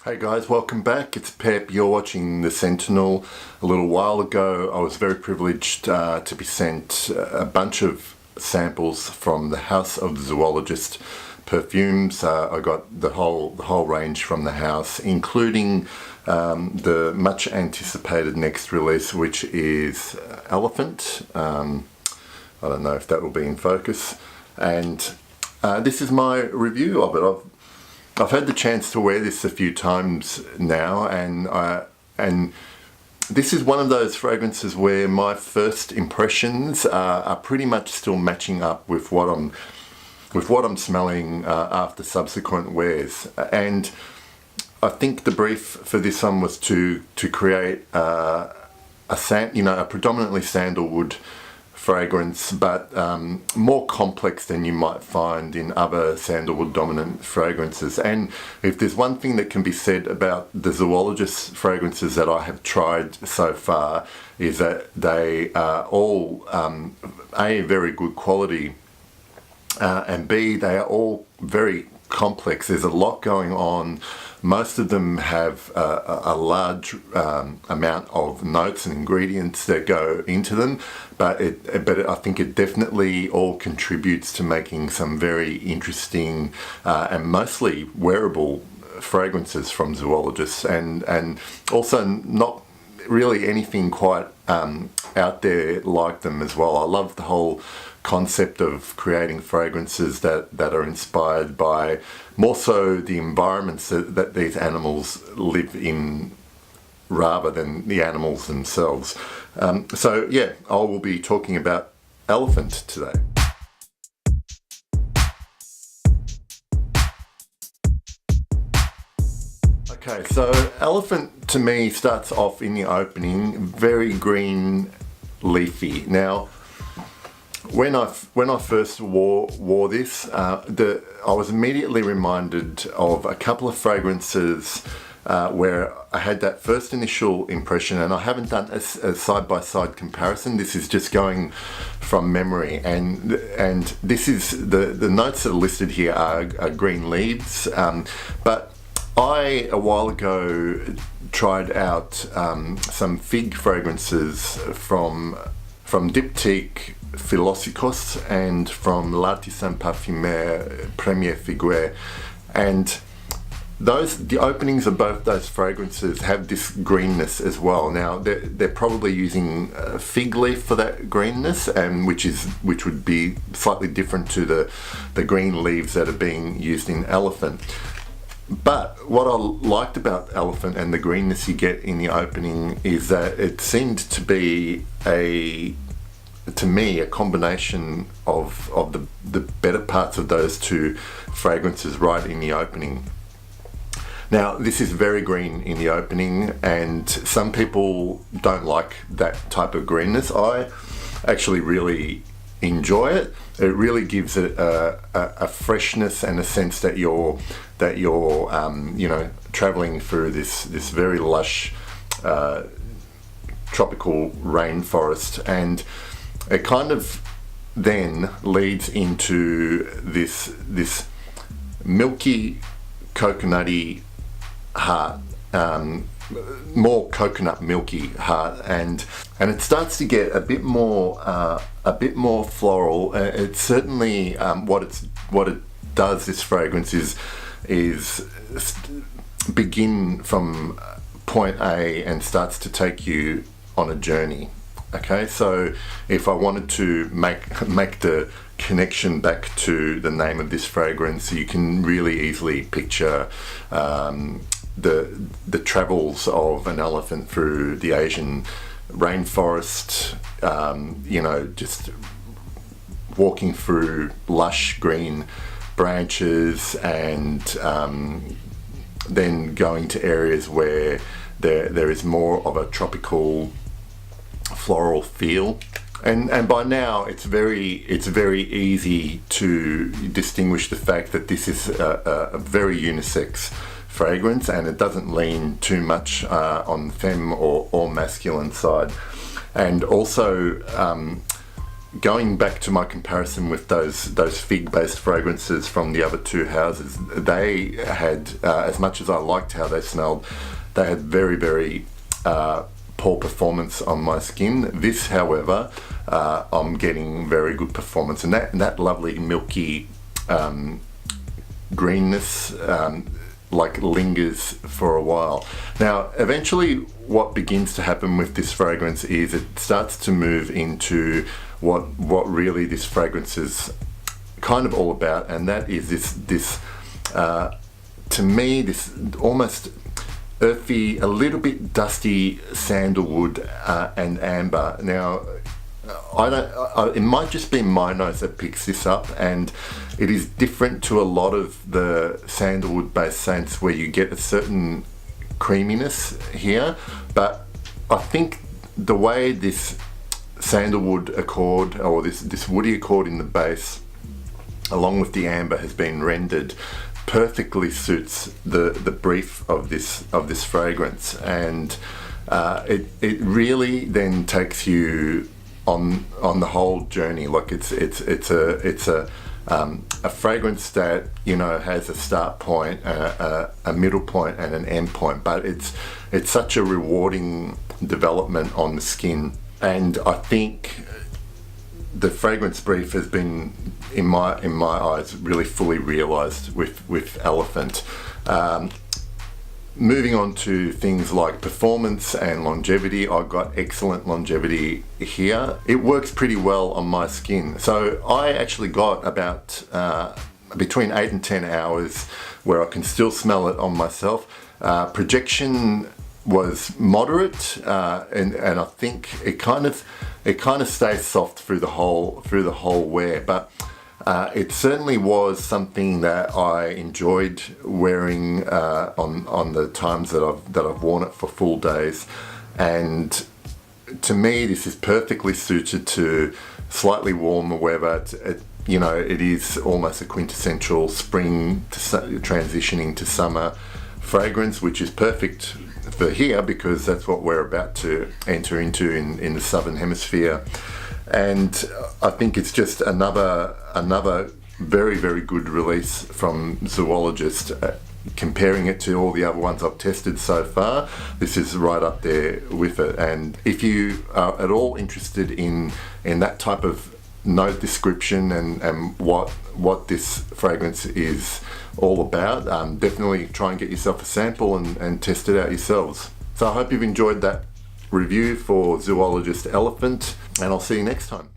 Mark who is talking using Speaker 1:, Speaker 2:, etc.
Speaker 1: Hey guys, welcome back. It's Pep. You're watching The Sentinel. A little while ago, I was very privileged to be sent a bunch of samples from the house of the Zoologist perfumes. I got the whole range from the house, including the much anticipated next release, which is Elephant. I don't know if that will be in focus. And this is my review of it. I've had the chance to wear this a few times now, and this is one of those fragrances where my first impressions are pretty much still matching up with what I'm smelling after subsequent wears. And I think the brief for this one was to create a predominantly sandalwood fragrance, but more complex than you might find in other sandalwood dominant fragrances. And if there's one thing that can be said about the Zoologist fragrances that I have tried so far, is that they are all A, very good quality, and B, they are all very complex. There's a lot going on. Most of them have a large amount of notes and ingredients that go into them, but I think it definitely all contributes to making some very interesting and mostly wearable fragrances from Zoologists, and also not really anything quite out there like them as well. I love the whole concept of creating fragrances that are inspired by more so the environments that these animals live in rather than the animals themselves. So yeah, I will be talking about Elephant today. Okay, so Elephant to me starts off in the opening very green, leafy. Now, when I first wore this, I was immediately reminded of a couple of fragrances where I had that first initial impression, and I haven't done a side-by-side comparison. This is just going from memory, and this is the notes that are listed here are green leaves, but I, a while ago, tried out some fig fragrances from Diptyque Philosikos and from L'Artisan Parfumeur Premier Figuier, and the openings of both those fragrances have this greenness as well. Now they're probably using fig leaf for that greenness, and which would be slightly different to the green leaves that are being used in Elephant. But what I liked about Elephant and the greenness you get in the opening is that it seemed to be to me a combination of the better parts of those two fragrances right in the opening. Now, this is very green in the opening, and some people don't like that type of greenness. I actually really enjoy it. It really gives it a freshness and a sense that you're traveling through this very lush tropical rainforest, and it kind of then leads into this milky coconutty heart, more coconut milky heart, and it starts to get a bit more floral. It's certainly what it does. This fragrance is begin from point A and starts to take you on a journey. Okay, so if I wanted to make the connection back to the name of this fragrance, you can really easily picture the travels of an elephant through the Asian rainforest, just walking through lush green branches, and then going to areas where there is more of a tropical floral feel. And by now it's very easy to distinguish the fact that this is a very unisex fragrance, and it doesn't lean too much on femme or masculine side. And also going back to my comparison with those fig-based fragrances from the other two houses, they had, as much as I liked how they smelled, they had very, very poor performance on my skin. This, however, I'm getting very good performance, and that lovely milky greenness like lingers for a while. Now, eventually what begins to happen with this fragrance is it starts to move into what really this fragrance is kind of all about, and that is this to me, this almost earthy, a little bit dusty sandalwood and amber. Now, it might just be my nose that picks this up, and it is different to a lot of the sandalwood based scents where you get a certain creaminess here, but I think the way this sandalwood accord, or this woody accord in the base along with the amber, has been rendered, perfectly suits the brief of this fragrance, and it really then takes you on the whole journey. Like it's a fragrance that, you know, has a start point, a middle point, and an end point, but it's such a rewarding development on the skin. And I think the fragrance brief has been, in my eyes, really fully realised with Elephant. Moving on to things like performance and longevity, I've got excellent longevity here. It works pretty well on my skin. So I actually got about between 8 and 10 hours where I can still smell it on myself. Projection was moderate, and I think it kind of stays soft through the whole wear, but it certainly was something that I enjoyed wearing on the times that I've worn it for full days. And to me, this is perfectly suited to slightly warmer weather. It is almost a quintessential spring transitioning to summer fragrance, which is perfect for here because that's what we're about to enter into in the southern hemisphere. And I think it's just another very, very good release from Zoologist. Comparing it to all the other ones I've tested so far, this is right up there with it. And if you are at all interested in that type of note description and what this fragrance is all about, definitely try and get yourself a sample and test it out yourselves. So I hope you've enjoyed that review for Zoologist Elephant, and I'll see you next time.